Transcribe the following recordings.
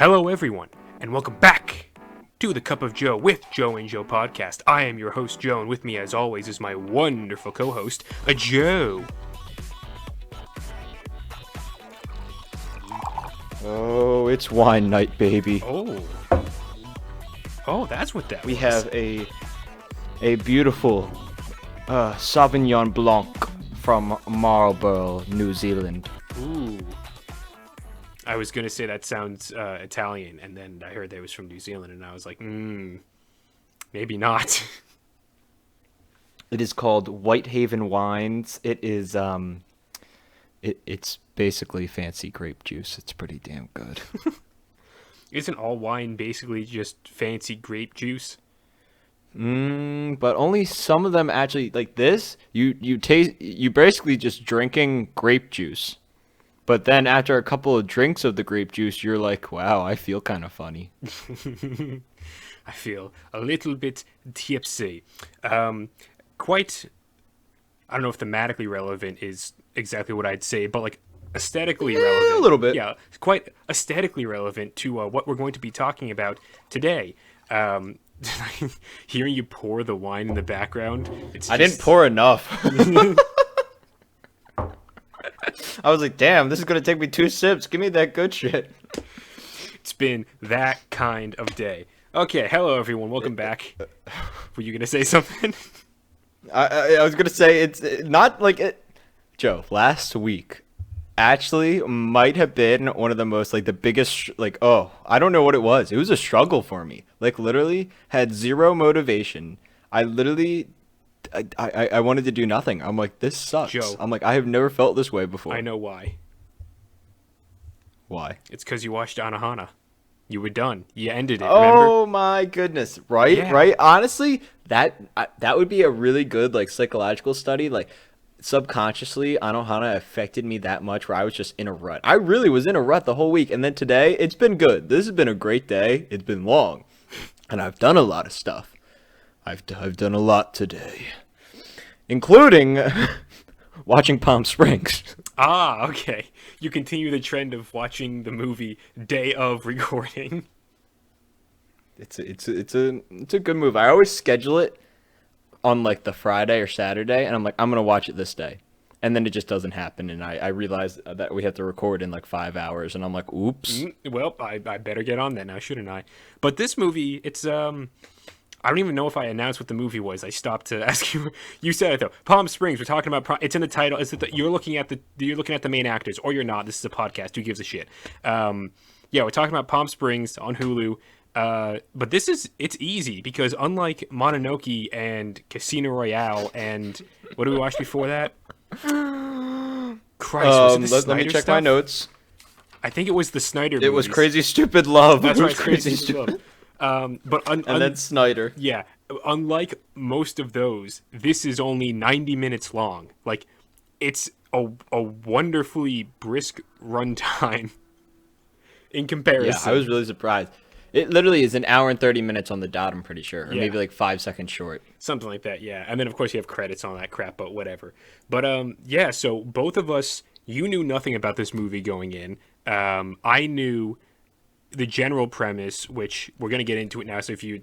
Hello, everyone, and welcome back to the Cup of Joe with Joe and Joe podcast. I am your host, Joe, and with me, as always, is my wonderful co-host, Joe. Oh, it's wine night, baby. Oh, that's what that We was. have a beautiful Sauvignon Blanc from Marlborough, New Zealand. Ooh. I was going to say that sounds Italian, and then I heard that it was from New Zealand, and I was like, maybe not. It is called Whitehaven Wines. It is it's basically fancy grape juice. It's pretty damn good. Isn't all wine basically just fancy grape juice? But only some of them actually like this. You taste. You basically just drinking grape juice. But then after a couple of drinks of the grape juice, you're like, wow, I feel kind of funny. I feel a little bit tipsy. Quite, I don't know if thematically relevant is exactly what I'd say, but like aesthetically relevant. A little bit. Yeah, quite aesthetically relevant to what we're going to be talking about today. Hearing you pour the wine in the background. I didn't pour enough. I was like, damn, this is going to take me 2 sips. Give me that good shit. It's been that kind of day. Okay, hello everyone. Welcome back. Were you going to say something? I was going to say, it's not like it. Joe, last week actually might have been one of the most, like, the biggest, like, I don't know what it was. It was a struggle for me. Like, literally had zero motivation. I literally... I wanted to do nothing. I'm like, this sucks. Joe. I'm like, I have never felt this way before. I know why. Why? It's because you watched Anohana. You were done. You ended it, Oh remember? my goodness. Right? Yeah. Right? Honestly, that would be a really good, like, psychological study. Like, subconsciously, Anohana affected me that much where I was just in a rut. I really was in a rut the whole week. And then today, it's been good. This has been a great day. It's been long. And I've done a lot of stuff. I've done a lot today, including watching Palm Springs. Ah, okay. You continue the trend of watching the movie day of recording. It's a good move. I always schedule it on like the Friday or Saturday, and I'm like, I'm gonna watch it this day, and then it just doesn't happen, and I realize that we have to record in like 5 hours, and I'm like, oops. Well, I better get on that now, shouldn't I? But this movie, it's I don't even know if I announced what the movie was. I stopped to ask you. You said it though. Palm Springs. We're talking about. It's in the title. Is it you're looking at the main actors, or you're not? This is a podcast. Who gives a shit? Yeah, we're talking about Palm Springs on Hulu. But it's easy because unlike Mononoke and Casino Royale and what did we watch before that? Christ, was it the Let me Snyder check stuff? my notes. I think it was the Snyder. It was movies. Crazy Stupid Love. That's It right, was Crazy Stupid. Love. But And then Snyder. yeah, unlike most of those, this is only 90 minutes long. Like, it's a wonderfully brisk runtime in comparison. Yeah, I was really surprised. It literally is an hour and 30 minutes on the dot, I'm pretty sure. Or Yeah. maybe like 5 seconds short. Something like that, yeah. And then, of course, you have credits on that crap, but whatever. But, yeah, so both of us, you knew nothing about this movie going in. I knew the general premise, which we're going to get into it now, so if you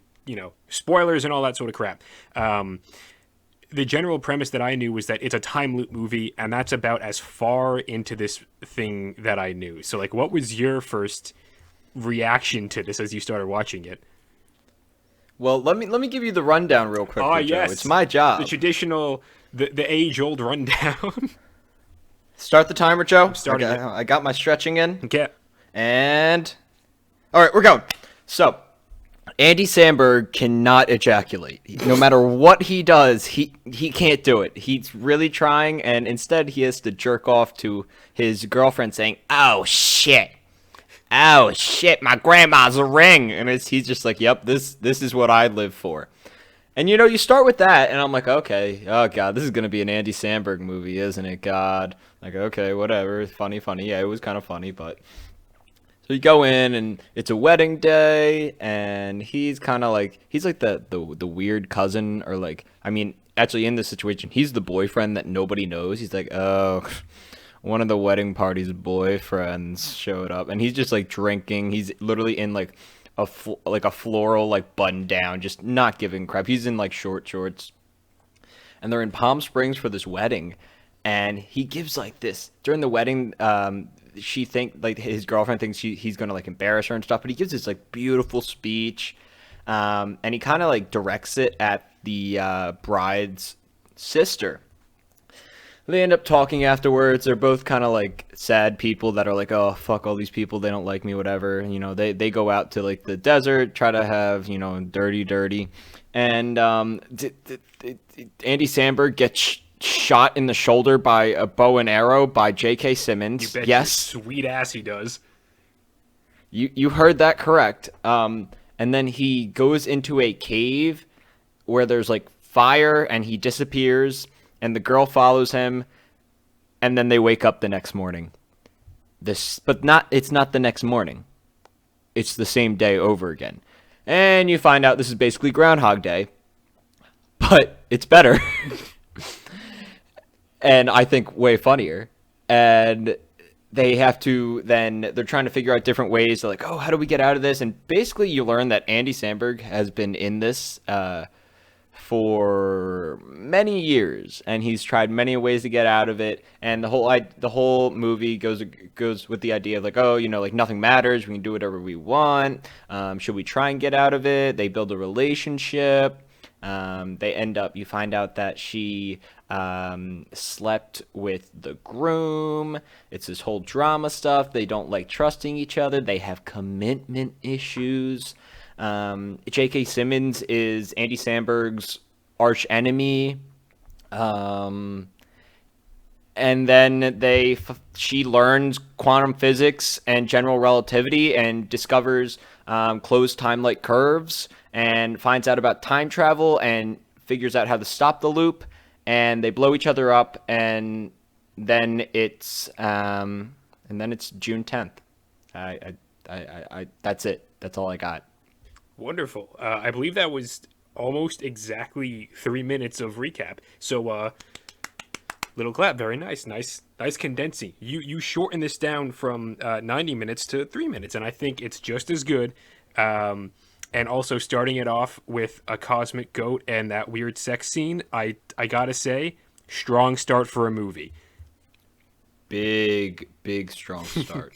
spoilers and all that sort of crap. The general premise that I knew was that it's a time loop movie, and that's about as far into this thing that I knew. So, like, what was your first reaction to this as you started watching it? Well, let me give you the rundown real quick, Oh, Joe. yes. It's my job. The traditional, the age-old rundown. Start the timer, Joe. starting it. I got my stretching in. Okay. And all right, we're going. So, Andy Samberg cannot ejaculate. No matter what he does, he can't do it. He's really trying, and instead he has to jerk off to his girlfriend saying, "Oh shit, oh shit, my grandma's a ring," and he's just like, "Yep, this is what I live for." And you start with that, and I'm like, okay, oh god, this is gonna be an Andy Samberg movie, isn't it? God, like, okay, whatever, funny, yeah, it was kind of funny, but. So you go in, and it's a wedding day, and he's kind of like, he's like the weird cousin, or like, I mean, actually in this situation, he's the boyfriend that nobody knows. He's like, oh, one of the wedding party's boyfriends showed up, and he's just like drinking. He's literally in like like a floral like button down, just not giving crap. He's in like short shorts, and they're in Palm Springs for this wedding, and he gives like this during the wedding. She think like his girlfriend thinks he's gonna like embarrass her and stuff, but he gives this like beautiful speech, and he kind of like directs it at the bride's sister. They end up talking afterwards. They're both kind of like sad people that are like, oh, fuck all these people. They don't like me, whatever. You know, they go out to like the desert, try to have, you know, dirty. And Andy Samberg gets shot in the shoulder by a bow and arrow by J.K. You Simmons. bet Yes, your sweet ass he does. you heard that correct. And then he goes into a cave where there's like fire and he disappears and the girl follows him and then they wake up the next morning. It's not the next morning. It's the same day over again. And you find out this is basically Groundhog Day, but it's better. And I think way funnier. And they're trying to figure out different ways. They're like, oh, how do we get out of this? And basically you learn that Andy Samberg has been in this for many years, and he's tried many ways to get out of it. And the whole movie goes with the idea of like, oh, you know, like nothing matters. We can do whatever we want. Should we try and get out of it? They build a relationship. You find out that she slept with the groom. It's this whole drama stuff. They don't like trusting each other. They have commitment issues. J.K. Simmons is Andy Samberg's arch enemy. And then she learns quantum physics and general relativity and discovers closed time-like curves and finds out about time travel and figures out how to stop the loop. And they blow each other up, and then it's June 10th. That's it. That's all I got. Wonderful. I believe that was almost exactly 3 minutes of recap. So, little clap. Very nice. Nice condensing. You shorten this down from 90 minutes to 3 minutes, and I think it's just as good. And also starting it off with a cosmic goat and that weird sex scene, I gotta say, strong start for a movie. Big strong start.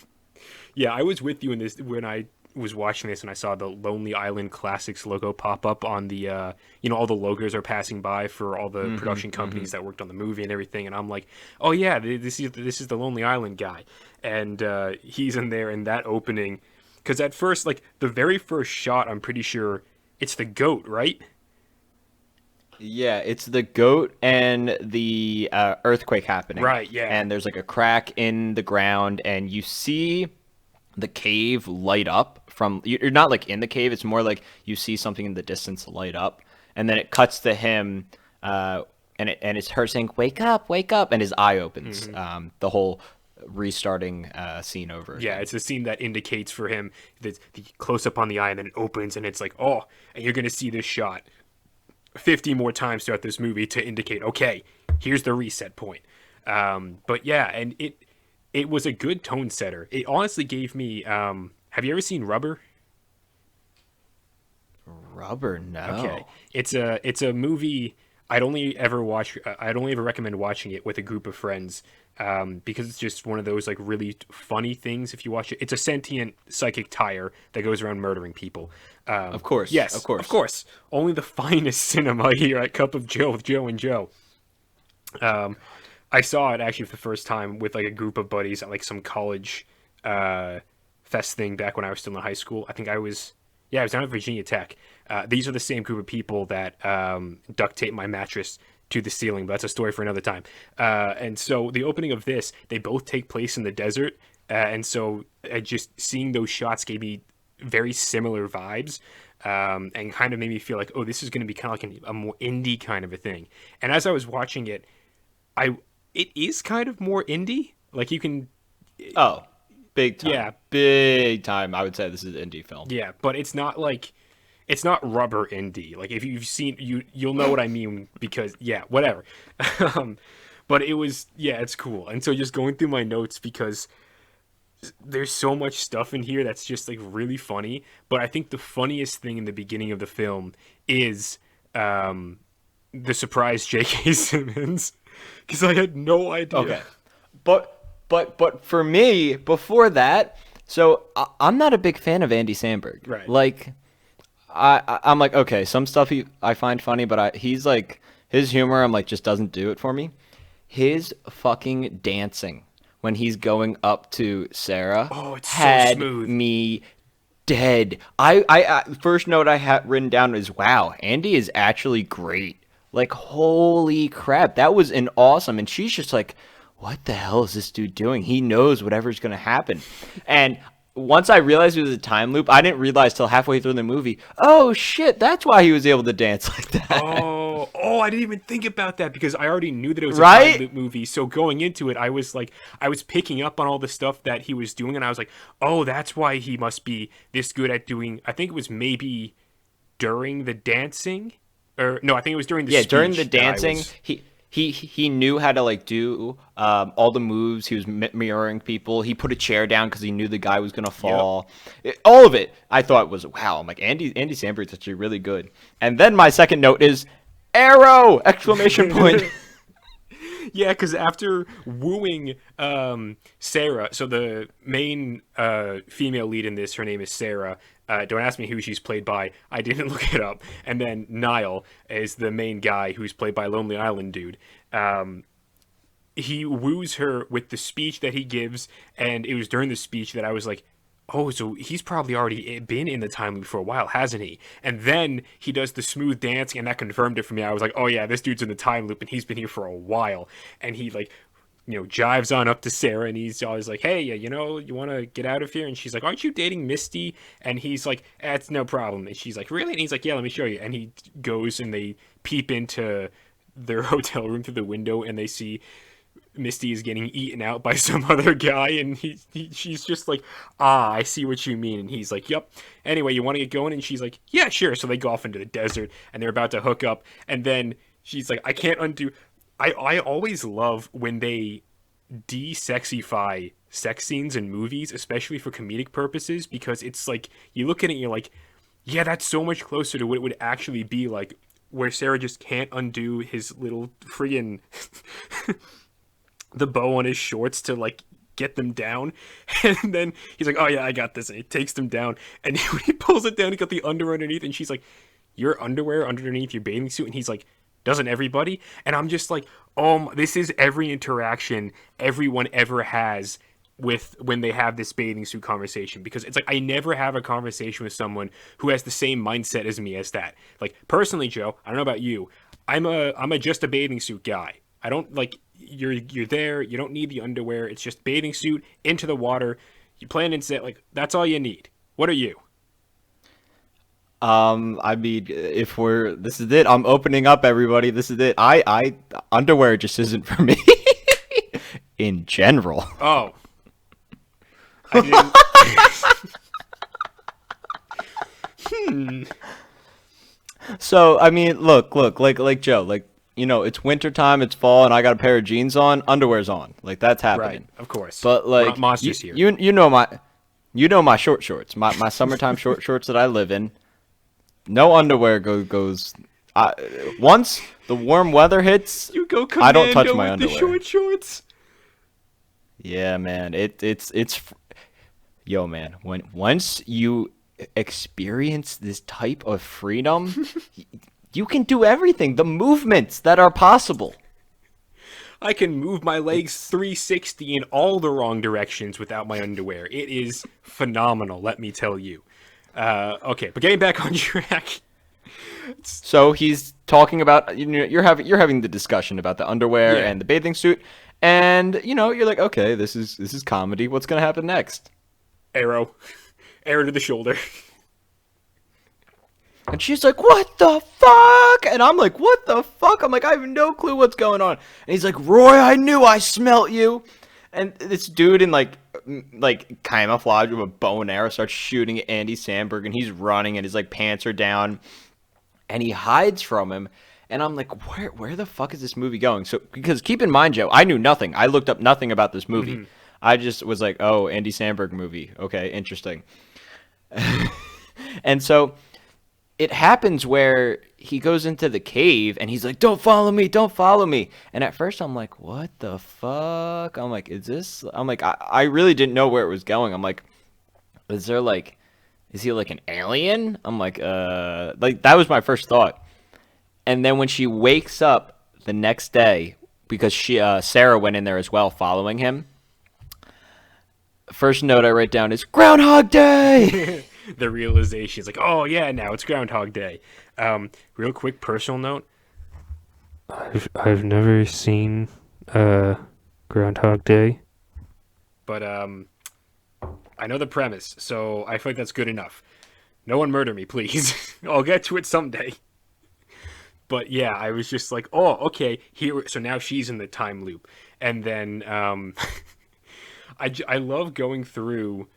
Yeah, I was with you in this when I was watching this and I saw the Lonely Island Classics logo pop up on the, all the logos are passing by for all the production companies that worked on the movie and everything. And I'm like, oh yeah, this is the Lonely Island guy. And he's in there in that opening. Because at first, like, the very first shot, I'm pretty sure it's the goat, right? Yeah, it's the goat and the earthquake happening. Right, yeah. And there's like a crack in the ground, and you see the cave light up from. You're not like in the cave; it's more like you see something in the distance light up, and then it cuts to him, and it's her saying, "Wake up, wake up," and his eye opens. The whole restarting scene over again. Yeah, it's the scene that indicates for him the close up on the eye, and then it opens, and it's like, oh, and you're gonna see this shot 50 more times throughout this movie to indicate, okay, here's the reset point. But yeah, and it was a good tone setter. It honestly gave me. Have you ever seen Rubber? Rubber, no. Okay, it's a movie. I'd only ever recommend watching it with a group of friends. Because it's just one of those like really funny things if you watch it. It's a sentient psychic tire that goes around murdering people. Of course. Yes, of course. Only the finest cinema here at Cup of Joe with Joe and Joe. I saw it actually for the first time with like a group of buddies at like some college fest thing back when I was still in high school. I was down at Virginia Tech. These are the same group of people that duct tape my mattress to the ceiling, but that's a story for another time. And so the opening of this, they both take place in the desert, and so just seeing those shots gave me very similar vibes, and kind of made me feel like, oh, this is going to be kind of like a more indie kind of a thing. And as I was watching it, it is kind of more indie. Like you can, big time, yeah, big time. I would say this is an indie film. Yeah, but it's not like. It's not rubber indie. Like if you've seen you'll know what I mean because yeah, whatever. But it was, yeah, it's cool. And so just going through my notes, because there's so much stuff in here that's just like really funny. But I think the funniest thing in the beginning of the film is um, the surprise J.K. Simmons, because I had no idea. Okay. But for me, before that, so I'm not a big fan of Andy Samberg. Right. Like, I'm like, okay, some stuff I find funny, but he's like, his humor, I'm like, just doesn't do it for me. His fucking dancing when he's going up to Sarah Oh, it's so had smooth. me dead. I first note I had written down is, wow, Andy is actually great. Like, holy crap, that was an awesome. And she's just like, what the hell is this dude doing? He knows whatever's gonna happen. And once I realized it was a time loop, I didn't realize till halfway through the movie. Oh shit, that's why he was able to dance like that. Oh, I didn't even think about that, because I already knew that it was a time Right? loop movie. So going into it, I was like, I was picking up on all the stuff that he was doing, and I was like, oh, that's why he must be this good at doing. I think it was maybe during the dancing, or no, I think it was during the Yeah, during the speech that I dancing, was. he knew how to like do all the moves. He was mirroring people. He put a chair down because he knew the guy was gonna Yep. fall. All of it, I thought was wow. I'm like Andy Samberg's actually really good. And then my second note is arrow exclamation point. Yeah, because after wooing Sarah, so the main female lead in this, her name is Sarah. Don't ask me who she's played by. I didn't look it up. And then Niall is the main guy, who's played by Lonely Island dude. He woos her with the speech that he gives, and it was during the speech that I was like, oh, so he's probably already been in the time loop for a while, hasn't he? And then he does the smooth dancing, and that confirmed it for me. I was like, oh yeah, this dude's in the time loop, and he's been here for a while. And he like, jives on up to Sarah, and he's always like, hey, you want to get out of here? And she's like, aren't you dating Misty? And he's like, it's no problem. And she's like, really? And he's like, yeah, let me show you. And he goes, and they peep into their hotel room through the window, and they see Misty is getting eaten out by some other guy, and she's just like, I see what you mean. And he's like, yep. Anyway, you want to get going? And she's like, yeah, sure. So they go off into the desert, and they're about to hook up, and then she's like, I can't undo. I always love when they de-sexify sex scenes in movies, especially for comedic purposes, because it's like, you look at it and you're like, yeah, that's so much closer to what it would actually be like, where Sarah just can't undo his little friggin' the bow on his shorts to like get them down. And then he's like, oh yeah, I got this. And he takes them down, and when he pulls it down, he got the underwear underneath, and she's like, your underwear underneath your bathing suit? And he's like, doesn't everybody? And I'm just like, oh, this is every interaction everyone ever has with when they have this bathing suit conversation, because it's like, I never have a conversation with someone who has the same mindset as me as that. Like, personally, Joe, I don't know about you, I'm a just a bathing suit guy. I don't like, you're there, you don't need the underwear, it's just bathing suit into the water, you plan and set, like, that's all you need. What are you? I mean, if we're this is it. I'm opening up, everybody. This is it. I underwear just isn't for me in general. Oh, I didn't. So I mean, look, like Joe, like it's winter time, it's fall, and I got a pair of jeans on, underwear's on, like that's Right, happening. of course. But We're not like monsters here. you know my short shorts, my summertime short shorts that I live in. No underwear goes. Once the warm weather hits, You go I don't touch commando my with the underwear. short shorts. Yeah, man, yo, man. When once you experience this type of freedom, you can do everything. The movements that are possible. I can move my legs It's 360 in all the wrong directions without my underwear. It is phenomenal, let me tell you. Okay, but getting back on track. So he's talking about you're having the discussion about the underwear Yeah, and the bathing suit, and you're like, okay, this is comedy. What's gonna happen next? arrow. Arrow to the shoulder. And she's like, what the fuck? And I'm like, what the fuck? I'm like, I have no clue what's going on. And he's like, Roy, I knew I smelt you. And this dude in like camouflage with a bow and arrow starts shooting at Andy Samberg, and he's running, and his like pants are down, and he hides from him. And I'm like, where the fuck is this movie going? So because keep in mind, Joe, I knew nothing. I looked up nothing about this movie. Hmm. I just was like, oh, Andy Samberg movie. Okay, interesting. And so it happens where he goes into the cave and he's like, "Don't follow me, don't follow me." And at first I'm like, "What the fuck?" I'm like, "Is this?" I'm like, I really didn't know where it was going. I'm like, "Is there like, is he like an alien?" I'm like that was my first thought. And then when she wakes up the next day, because Sarah went in there as well, following him. First note I write down is Groundhog Day. The realization is like, oh yeah, now it's Groundhog Day. Real quick personal note. I've never seen Groundhog Day, but I know the premise, so I feel like that's good enough. No one murder me, please. I'll get to it someday. But yeah, I was just like, oh, okay, here. So now she's in the time loop, and then I love going through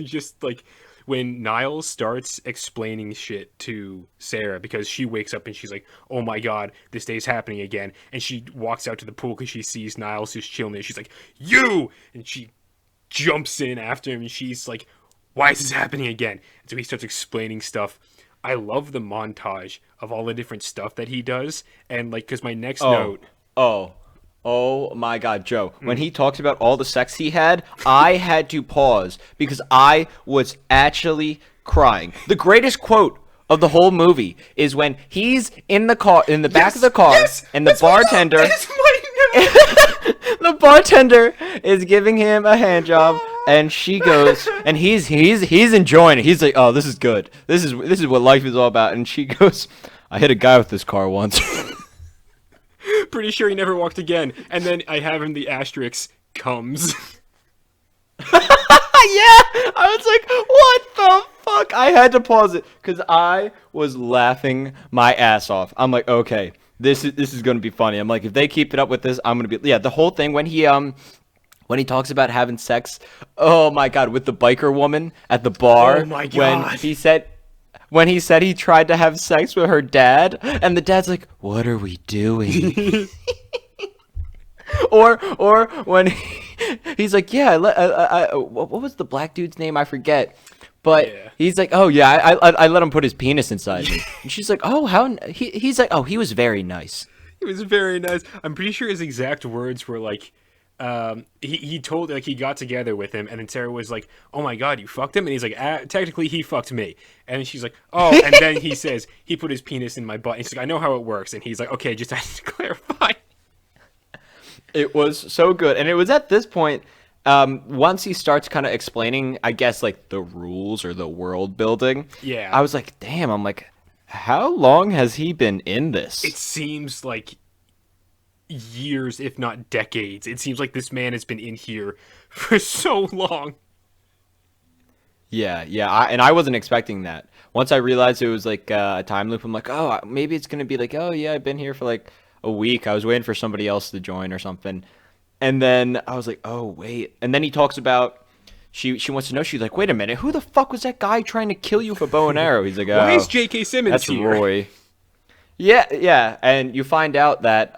just like when Niles starts explaining shit to Sarah because she wakes up and she's like, "Oh my god, this day's happening again," and she walks out to the pool because she sees Niles just chilling there. She's like, "You!" and she jumps in after him and she's like, "Why is this happening again?" And so he starts explaining stuff. I love the montage of all the different stuff that he does, and like, because my next Oh, note. oh, oh my God, Joe. When Mm. he talks about all the sex he had, I had to pause because I was actually crying. The greatest quote of the whole movie is when he's in the car, in the back of Yes, the car, yes, and the that's my note. bartender, That's my the bartender is giving him a hand job, and she goes, and he's enjoying it. He's like, "Oh, this is good. This is what life is all about." And she goes, "I hit a guy with this car once." note. Pretty sure he never walked again. And then I have him the asterisk comes. Yeah, I was like, what the fuck? I had to pause it because I was laughing my ass off. I'm like, okay, this is gonna be funny. I'm like, if they keep it up with this, I'm gonna be, yeah. The whole thing when he talks about having sex, oh my god, with the biker woman at the bar Oh my when god. he said he tried to have sex with her dad, and the dad's like, "What are we doing?" Or when he's like, yeah, what was the black dude's name? I forget. But Yeah. he's like, oh yeah, I let him put his penis inside me. And she's like, oh he's like, oh, he was very nice. It was very nice. I'm pretty sure his exact words were like, he told, like, he got together with him, and then Sarah was like, "Oh my god, you fucked him," and he's like, "Technically, he fucked me." And she's like, "Oh," and then he says, "He put his penis in my butt." And she's like, "I know how it works," and he's like, "Okay, just had to clarify." It was so good, and it was at this point, once he starts kind of explaining, I guess like the rules or the world building. Yeah, I was like, damn. I'm like, how long has he been in this? it seems like years, if not decades. It seems like this man has been in here for so long. Yeah, yeah, and I wasn't expecting that. Once I realized it was like a time loop, I'm like, oh, maybe it's gonna be like, oh yeah, I've been here for like a week. I was waiting for somebody else to join or something, and then I was like, oh wait, and then he talks about she wants to know. She's like, wait a minute, who the fuck was that guy trying to kill you with a bow and arrow? He's like, Why is oh, J.K. Simmons that's here? Roy. Yeah, yeah, and you find out that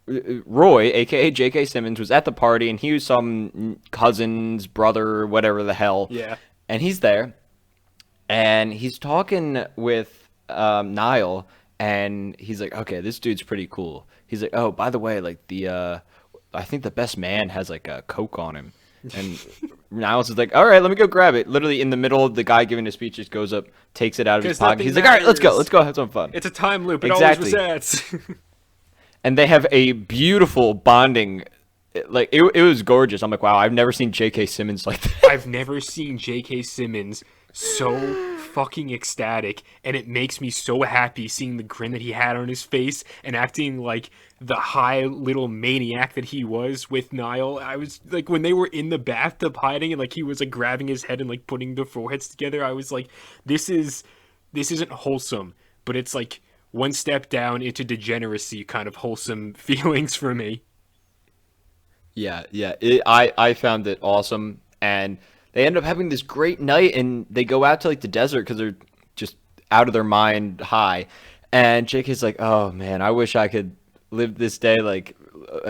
Roy, aka J.K. Simmons, was at the party, and he was some cousin's brother, whatever the hell, Yeah. and he's there, and he's talking with Niall, and he's like, "Okay, this dude's pretty cool." He's like, "Oh, by the way, like I think the best man has like a coke on him," and Niles is like, "All right, let me go grab it." Literally in the middle of the guy giving his speech, just goes up, takes it out of his 'Cause pocket. nothing He's like, "All right, matters. let's go have some fun." It's a time loop. It Exactly. always resets. And they have a beautiful bonding. Like it was gorgeous. I'm like, wow, I've never seen J.K. Simmons like that. I've never seen J.K. Simmons so fucking ecstatic, and it makes me so happy seeing the grin that he had on his face and acting like the high little maniac that he was with Niall. I was like, when they were in the bathtub hiding and like he was like grabbing his head and like putting the foreheads together, I was like, this isn't wholesome, but it's like one step down into degeneracy kind of wholesome feelings for me. Yeah, yeah. I found it awesome, and they end up having this great night, and they go out to like the desert because they're just out of their mind high. And JK's like, oh man, I wish I could live this day, like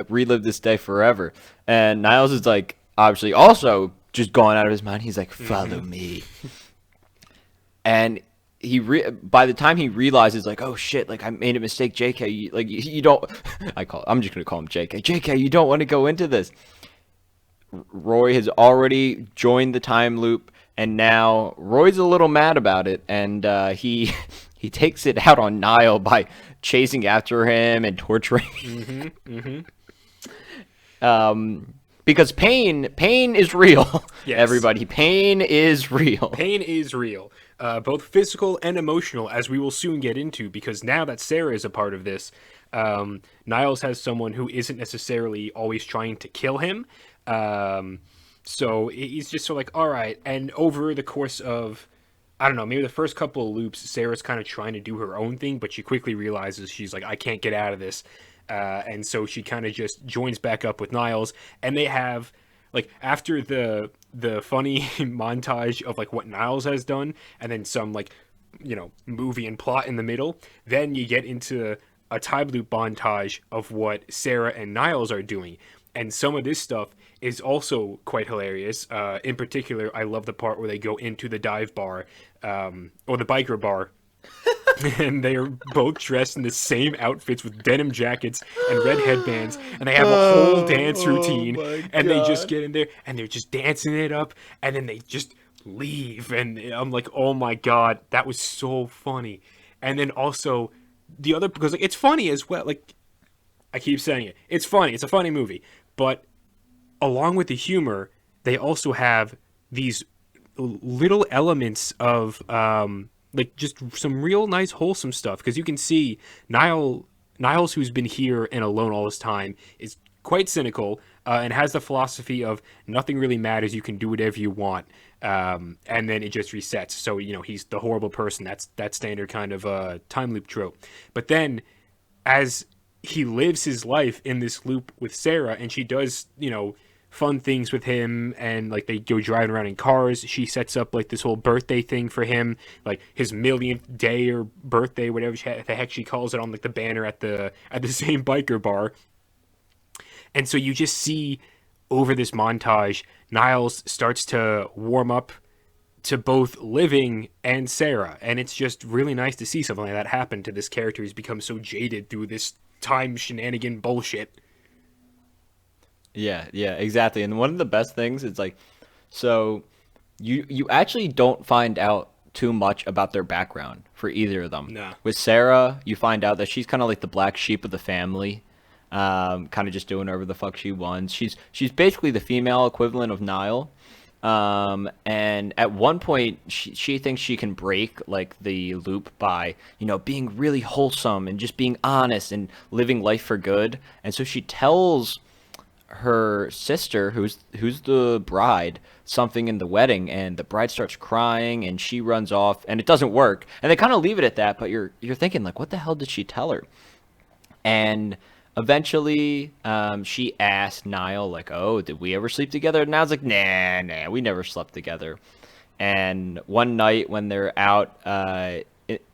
relive this day forever. And Niles is like, obviously also just going out of his mind. He's like, follow me. And by the time he realizes, like, oh shit, like I made a mistake, JK, you don't, I'm just gonna call him JK. JK, you don't want to go into this. Roy has already joined the time loop, and now Roy's a little mad about it, and he he takes it out on Niall by chasing after him and torturing him. Because pain is real. Yes. Everybody, pain is real. Pain is real, both physical and emotional, as we will soon get into, because now that Sarah is a part of this, Niles has someone who isn't necessarily always trying to kill him. So he's just sort of like, all right. And over the course of, I don't know, maybe the first couple of loops, Sarah's kind of trying to do her own thing, but she quickly realizes she's like, I can't get out of this. And so she kind of just joins back up with Niles, and they have, like, after the funny montage of like what Niles has done, and then some, like, you know, movie and plot in the middle, then you get into a time loop montage of what Sarah and Niles are doing. And some of this stuff is also quite hilarious. In particular, I love the part where they go into the dive bar, or the biker bar, and they are both dressed in the same outfits with denim jackets and red headbands, and they have a whole dance routine, and they just get in there and they're just dancing it up, and then they just leave, and I'm like, oh my god, that was so funny. And then also the other, because like it's funny as well, like I keep saying it, it's funny, it's a funny movie, but along with the humor, they also have these little elements of like just some real nice wholesome stuff, because you can see Niles, who's been here and alone all this time, is quite cynical, and has the philosophy of nothing really matters, you can do whatever you want, and then it just resets. So, you know, he's the horrible person. That's that standard kind of time loop trope. But then as he lives his life in this loop with Sarah, and she does, you know, fun things with him, and like they go driving around in cars. She sets up like this whole birthday thing for him, like his millionth day or birthday, whatever the heck she calls it, on like the banner at the same biker bar. And so you just see over this montage, Niles starts to warm up to both living and Sarah, and it's just really nice to see something like that happen to this character who's become so jaded through this time shenanigan bullshit. Yeah, exactly. And one of the best things is like, so you actually don't find out too much about their background for either of them. Nah. With Sarah, you find out that she's kind of like the black sheep of the family, kind of just doing whatever the fuck she wants. She's basically the female equivalent of Niall. And at one point, she thinks she can break like the loop by, you know, being really wholesome and just being honest and living life for good. And so she tells her sister, who's the bride, something in the wedding, and the bride starts crying and she runs off, and it doesn't work, and they kind of leave it at that. But you're thinking, like, what the hell did she tell her? And eventually she asked Niall, like, oh, did we ever sleep together? And Niall's like, nah, we never slept together. And one night when they're out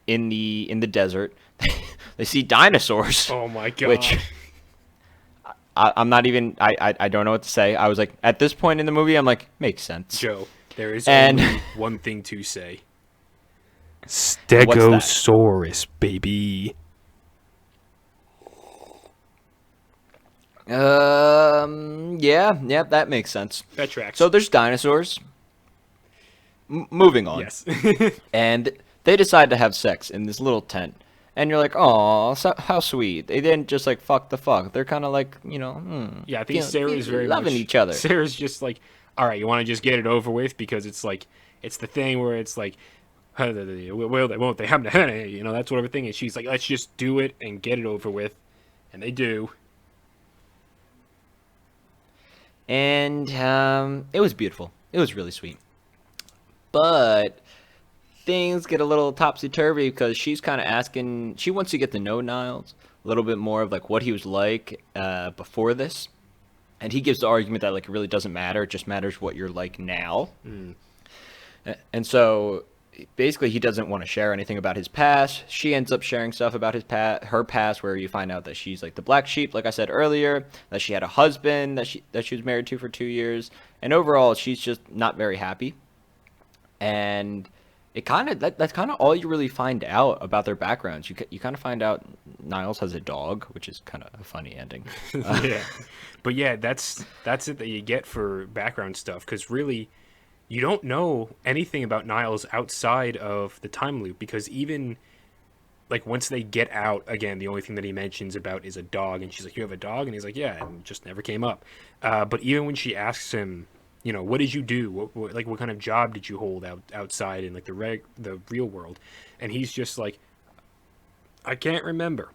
in the desert, they see dinosaurs. Oh my god. Which I'm not even, I don't know what to say. I was like, at this point in the movie, I'm like, makes sense. Joe, there is And- only one thing to say. Stegosaurus, baby. Yeah, that makes sense. That tracks. So there's dinosaurs. Moving on. Yes. And they decide to have sex in this little tent. And you're like, oh, so, how sweet. They didn't just like fuck the fuck. They're kind of like, you know, Yeah, I think you know, Sarah's very loving much, each other. Sarah's just like, all right, you want to just get it over with, because it's like, it's the thing where it's like, will they, won't they, you know, that sort of a thing. And she's like, let's just do it and get it over with. And they do. And it was beautiful. It was really sweet. But things get a little topsy-turvy because she's kind of asking, she wants to get to know Niles a little bit more, of like what he was like before this. And he gives the argument that like it really doesn't matter, it just matters what you're like now. And so basically he doesn't want to share anything about his past. She ends up sharing stuff about her past, where you find out that she's like the black sheep, like I said earlier, that she had a husband that she was married to for 2 years, and overall she's just not very happy. And that's kind of all you really find out about their backgrounds. You kind of find out Niles has a dog, which is kind of a funny ending. Yeah, but yeah, that's it that you get for background stuff, because really you don't know anything about Niles outside of the time loop, because even like once they get out again, the only thing that he mentions about is a dog, and she's like, "You have a dog?" And he's like, "Yeah," and it just never came up. But even when she asks him, what did you do? What kind of job did you hold outside in like the real world? And he's just like, "I can't remember."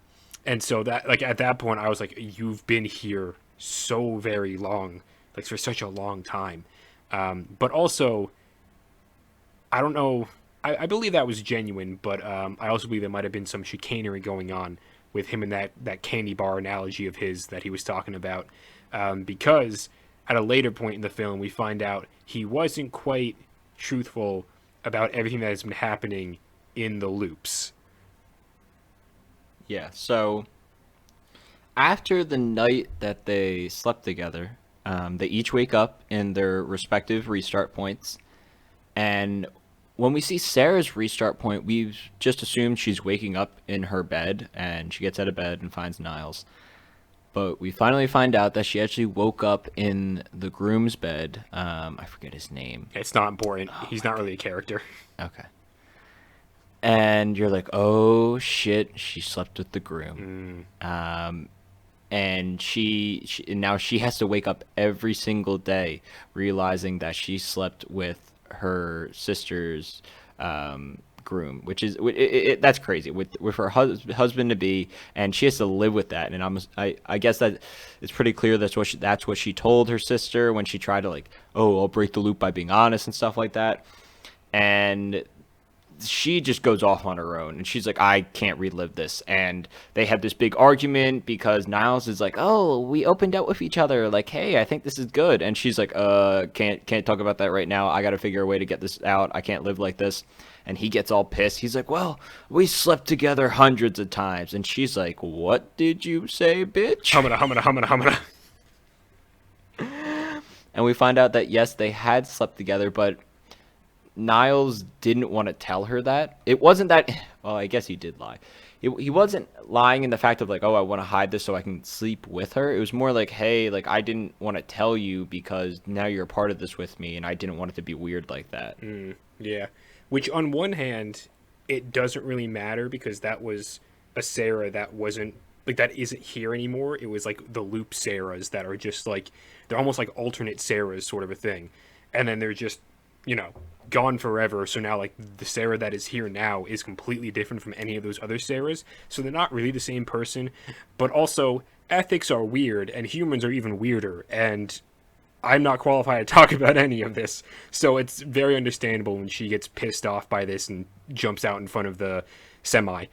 And so that, like, at that point, I was like, "You've been here so very long, like for such a long time." But also, I don't know. I believe that was genuine, but I also believe there might have been some chicanery going on with him and that candy bar analogy of his that he was talking about. Because at a later point in the film, we find out he wasn't quite truthful about everything that has been happening in the loops. Yeah. So after the night that they slept together, they each wake up in their respective restart points. And when we see Sarah's restart point, we've just assumed she's waking up in her bed, and she gets out of bed and finds Niles. But we finally find out that she actually woke up in the groom's bed. I forget his name. It's not important. Oh He's my not really a character. Okay. And you're like, oh shit, she slept with the groom. And and now she has to wake up every single day realizing that she slept with her sister's groom, which is that's crazy with her husband to be, and she has to live with that. And I guess that it's pretty clear that's what she told her sister when she tried to, like, oh, I'll break the loop by being honest and stuff like that. And she just goes off on her own, and she's like, I can't relive this. And they have this big argument because Niles is like, oh, we opened up with each other, like, hey, I think this is good. And she's like, can't talk about that right now. I gotta figure a way to get this out. I can't live like this. And he gets all pissed. He's like, well, we slept together hundreds of times. And she's like, what did you say, bitch? Humana, humana, humana, humana. And we find out that yes, they had slept together, but Niles didn't want to tell her that. It wasn't that. Well, I guess he did lie. He wasn't lying in the fact of like, oh, I want to hide this so I can sleep with her. It was more like, hey, like, I didn't want to tell you because now you're a part of this with me, and I didn't want it to be weird like that. Yeah. Which, on one hand, it doesn't really matter, because that was a Sarah that wasn't, like, that isn't here anymore. It was like the loop Sarahs that are just like, they're almost like alternate Sarahs sort of a thing. And then they're just, gone forever. So now, like, the Sarah that is here now is completely different from any of those other Sarahs. So they're not really the same person. But also, ethics are weird, and humans are even weirder. And I'm not qualified to talk about any of this. So it's very understandable when she gets pissed off by this and jumps out in front of the semi.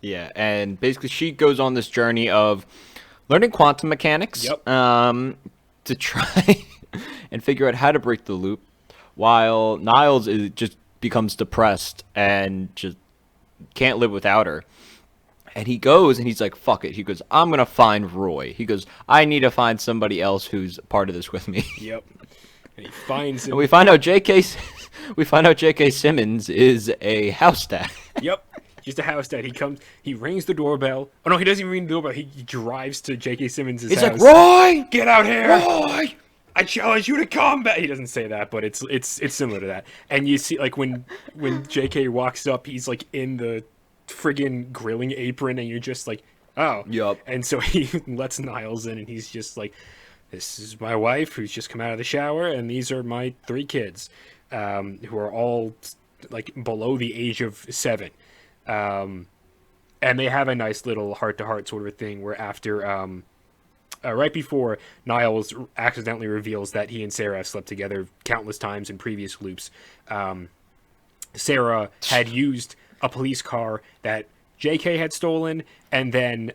Yeah, and basically she goes on this journey of learning quantum mechanics. Yep. To try and figure out how to break the loop, while Niles just becomes depressed and just can't live without her. And he goes and he's like, fuck it. He goes, I'm going to find Roy. He goes, I need to find somebody else who's part of this with me. Yep. And he finds him. And we find out J.K. Simmons is a house dad. Yep. Just a house dad. He rings the doorbell. Oh, no, he doesn't even ring the doorbell. He drives to J.K. Simmons' house. He's like, Roy! Get out here! Roy! I challenge you to combat. He doesn't say that, but it's similar to that. And you see, like, when J.K. walks up, he's, like, in the friggin' grilling apron, and you're just like, oh. Yup. And so he lets Niles in, and he's just like, this is my wife who's just come out of the shower, and these are my 3 kids, who are all, like, below the age of 7. And they have a nice little heart-to-heart sort of a thing where after, right before Niles accidentally reveals that he and Sarah have slept together countless times in previous loops, Sarah had used a police car that JK had stolen, and then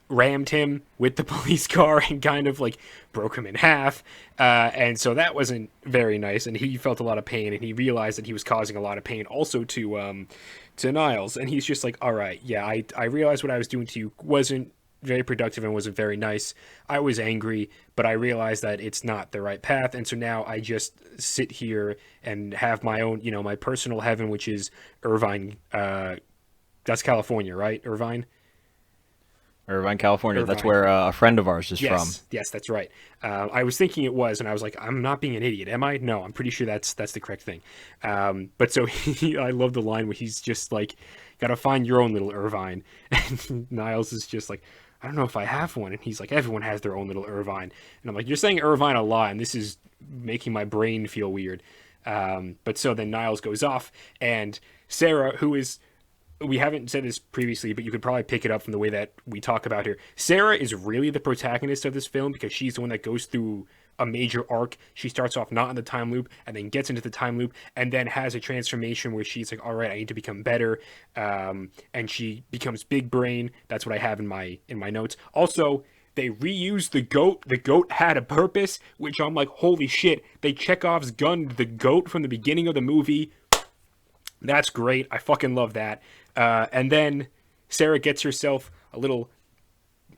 rammed him with the police car and kind of like broke him in half. And so that wasn't very nice. And he felt a lot of pain, and he realized that he was causing a lot of pain also to Niles. And he's just like, all right, yeah, I realized what I was doing to you wasn't very productive and wasn't very nice. I was angry, but I realized that it's not the right path. And so now I just sit here and have my own, my personal heaven, which is Irvine. That's California, right? Irvine? Irvine, California. Irvine. That's where a friend of ours is from. Yes, that's right. I was thinking it was, and I was like, I'm not being an idiot, am I? No, I'm pretty sure that's the correct thing. But so I love the line where he's just like, gotta find your own little Irvine. And Niles is just like, I don't know if I have one. And he's like, everyone has their own little Irvine. And I'm like, you're saying Irvine a lot, and this is making my brain feel weird. But so then Niles goes off, and Sarah, who is, we haven't said this previously, but you could probably pick it up from the way that we talk about here. Sarah is really the protagonist of this film because she's the one that goes through a major arc. She starts off not in the time loop and then gets into the time loop and then has a transformation where she's like, all right, I need to become better. And she becomes big brain. That's what I have in my notes. Also, they reused the goat. The goat had a purpose, which I'm like, holy shit. They Chekhov's gunned the goat from the beginning of the movie. That's great. I fucking love that. And then Sarah gets herself a little...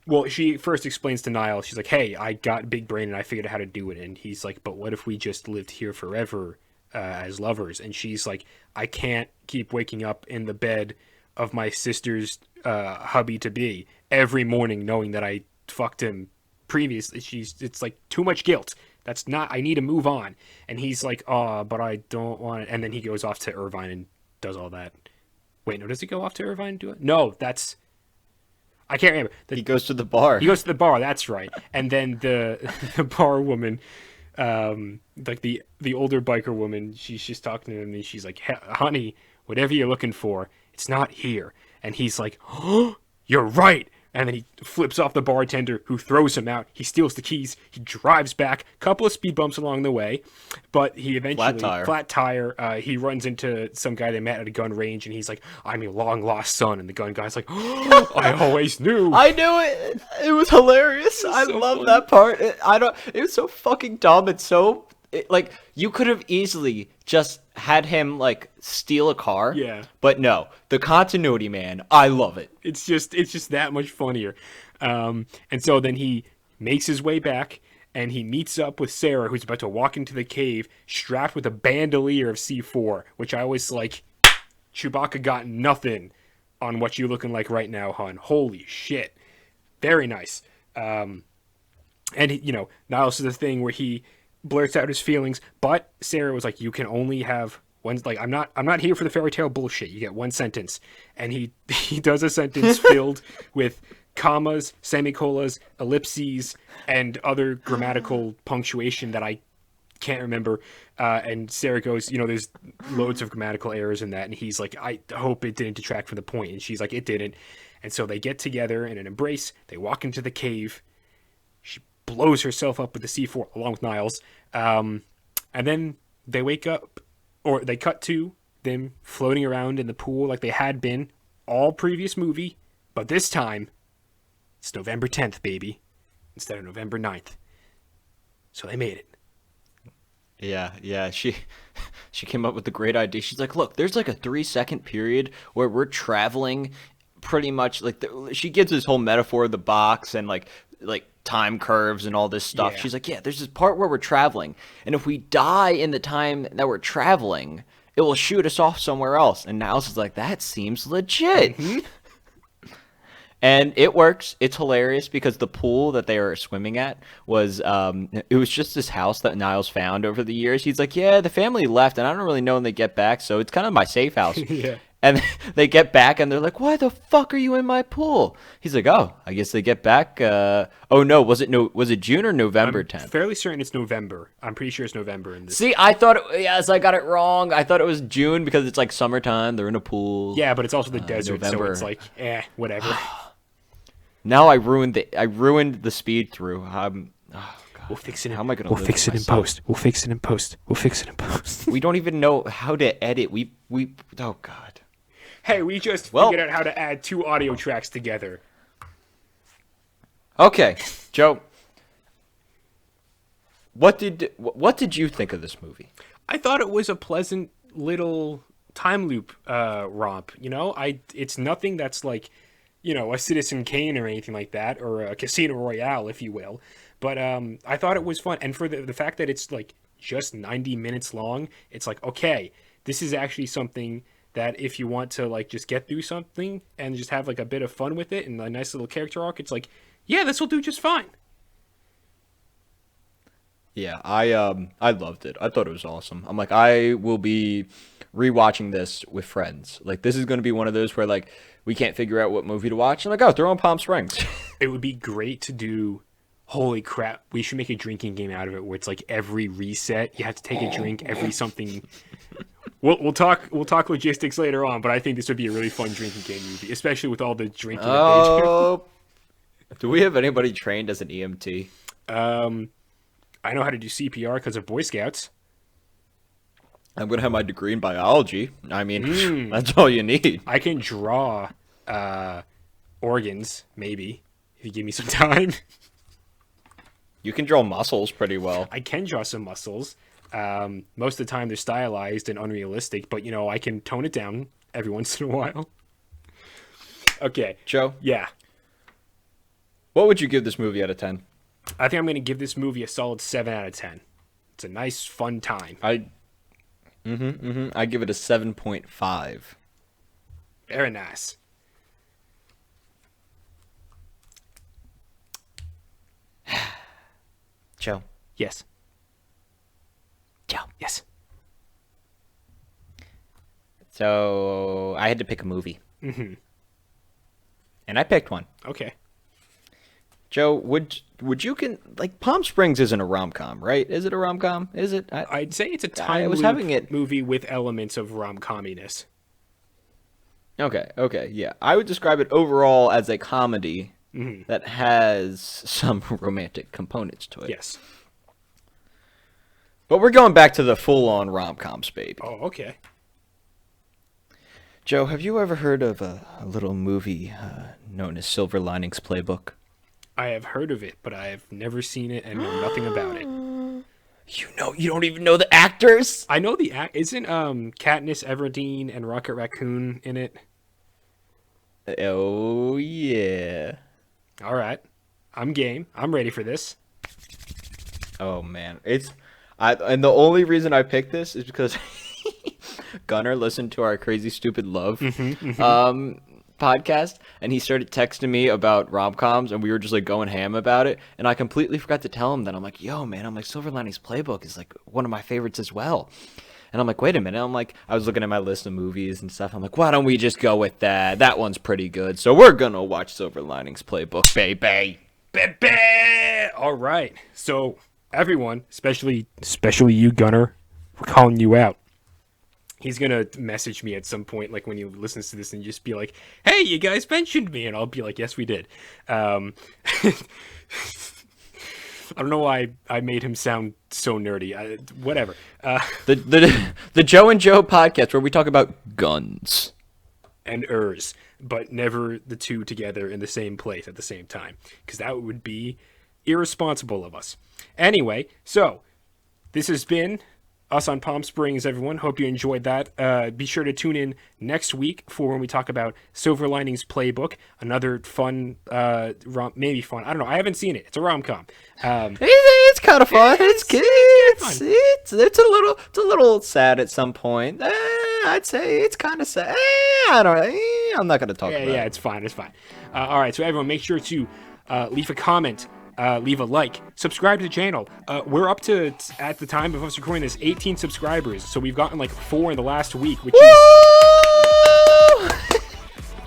Well, she first explains to Niall, she's like, hey, I got big brain and I figured out how to do it. And he's like, but what if we just lived here forever as lovers? And she's like, I can't keep waking up in the bed of my sister's hubby-to-be every morning knowing that I fucked him previously. It's like too much guilt. That's not... I need to move on. And he's like, oh, but I don't want it. And then he goes off to Irvine and does all that. Wait, no, does he go off to Irvine and do it? No, that's... I can't remember. He goes to the bar. He goes to the bar, that's right. And then the bar woman, like the older biker woman, she's just talking to him and she's like, honey, whatever you're looking for, it's not here. And he's like, oh, you're right. And then he flips off the bartender who throws him out. He steals the keys. He drives back. Couple of speed bumps along the way. But he eventually... Flat tire. He runs into some guy they met at a gun range. And he's like, I'm your long lost son. And the gun guy's like, oh, I always knew. I knew it. It was hilarious. I so love funny. that part. It was so fucking dumb. It's so... like, you could have easily just had him, like, steal a car. Yeah. But no. The continuity, man. I love it. It's just that much funnier. And so then he makes his way back and he meets up with Sarah, who's about to walk into the cave strapped with a bandolier of C4, which I was like, Chewbacca got nothing on what you looking like right now, hon. Holy shit. Very nice. And, Niles does the thing where he blurts out his feelings, but Sarah was like, you can only have one. Like, I'm not here for the fairy tale bullshit. You get one sentence. And he does a sentence filled with commas, semicolons, ellipses, and other grammatical punctuation that I can't remember. And Sarah goes, there's loads of grammatical errors in that. And he's like, I hope it didn't detract from the point. And she's like, it didn't. And so they get together in an embrace. They walk into the cave. She blows herself up with the C4 along with Niles. And then they wake up, or they cut to them floating around in the pool like they had been all previous movie. But this time, it's November 10th, baby, instead of November 9th. So they made it. Yeah. She came up with a great idea. She's like, look, there's like a 3-second period where we're traveling pretty much like she gives this whole metaphor of the box and like time curves and all this stuff. Yeah. She's like, yeah, there's this part where we're traveling, and if we die in the time that we're traveling, it will shoot us off somewhere else. And Niles is like, that seems legit. Mm-hmm. And it works. It's hilarious because the pool that they were swimming at was it was just this house that Niles found over the years. He's like, yeah, the family left and I don't really know when they get back, so it's kind of my safe house. Yeah. And they get back and they're like, why the fuck are you in my pool? He's like, oh, I guess they get back. Oh no, was it June or November 10th? I'm fairly certain it's November. I'm pretty sure it's November in this. See, I thought yes, I got it wrong. I thought it was June because it's like summertime. They're in a pool. Yeah, but it's also the desert, November. so it's like, whatever. Now I ruined the speed through. Oh God. We'll fix it. How am I gonna? We'll fix it in post. We'll fix it in post. We'll fix it in post. We don't even know how to edit. We. Oh God. Hey, we just figured out how to add 2 audio tracks together. Okay, Joe. What did you think of this movie? I thought it was a pleasant little time loop romp. It's nothing that's like, a Citizen Kane or anything like that, or a Casino Royale, if you will. But I thought it was fun, and for the fact that it's like just 90 minutes long, it's like, okay, this is actually something that if you want to like just get through something and just have like a bit of fun with it and a nice little character arc, it's like, yeah, this will do just fine. Yeah, I loved it. I thought it was awesome. I'm like, I will be rewatching this with friends. Like, this is going to be one of those where like we can't figure out what movie to watch. I'm like, oh, throw on Palm Springs. It would be great to do. Holy crap! We should make a drinking game out of it, where it's like every reset you have to take a drink. Every something. We'll talk logistics later on, but I think this would be a really fun drinking game movie, especially with all the drinking. Oh, do we have anybody trained as an EMT? I know how to do CPR because of Boy Scouts. I'm gonna have my degree in biology. I mean, that's all you need. I can draw organs, maybe, if you give me some time. You can draw muscles pretty well. I can draw some muscles. Most of the time they're stylized and unrealistic, but I can tone it down every once in a while. Okay. Joe? Yeah. What would you give this movie out of 10? I think I'm going to give this movie a solid 7 out of 10. It's a nice, fun time. I give it a 7.5. Very nice. Joe. Yes. Joe. Yes. So I had to pick a movie. Mm-hmm. And I picked one. Okay. Joe, would you like Palm Springs isn't a rom-com, right? Is it a rom-com? Is it? I'd say it's a time loop movie with elements of rom-comminess. Okay, yeah. I would describe it overall as a comedy that has some romantic components to it. Yes. But we're going back to the full-on rom-coms, baby. Oh, okay. Joe, have you ever heard of a little movie known as Silver Linings Playbook? I have heard of it, but I have never seen it and know nothing about it. You don't even know the actors? I know the isn't Katniss Everdeen and Rocket Raccoon in it? Oh yeah. All right. I'm game. I'm ready for this. Oh man. And the only reason I picked this is because Gunnar listened to our Crazy Stupid Love podcast, and he started texting me about rom-coms, and we were just like going ham about it, and I completely forgot to tell him that. I'm like, yo man, I'm like, Silver Linings Playbook is like one of my favorites as well. And I'm like, wait a minute. I'm like, I was looking at my list of movies and stuff. I'm like, why don't we just go with that? That one's pretty good. So we're gonna watch Silver Linings Playbook, baby. Baby! All right. So everyone, especially you, Gunnar, we're calling you out. He's going to message me at some point, like when he listens to this, and just be like, hey, you guys mentioned me. And I'll be like, yes, we did. I don't know why I made him sound so nerdy. Whatever. The Joe and Joe podcast, where we talk about guns. And ers, but never the two together in the same place at the same time, because that would be irresponsible of us. Anyway, so this has been us on Palm Springs, everyone. Hope you enjoyed that. Be sure to tune in next week for when we talk about Silver Linings Playbook, another fun, maybe fun. I don't know. I haven't seen it. It's a rom-com. It's kind of fun. It's good. It's a little sad at some point. I'd say it's kind of sad. I don't know. I'm not going to talk about it. Yeah, it's fine. It's fine. All right, so everyone, make sure to leave a comment. Leave a like, subscribe to the channel. We're up to, at the time of us recording this, 18 subscribers. So we've gotten like 4 in the last week, which is...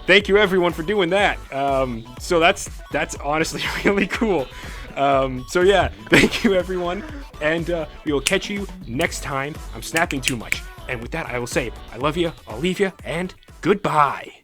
Thank you everyone for doing that. So that's honestly really cool. So yeah, thank you everyone. And we will catch you next time. I'm snapping too much. And with that, I will say, I love you, I'll leave you, and goodbye.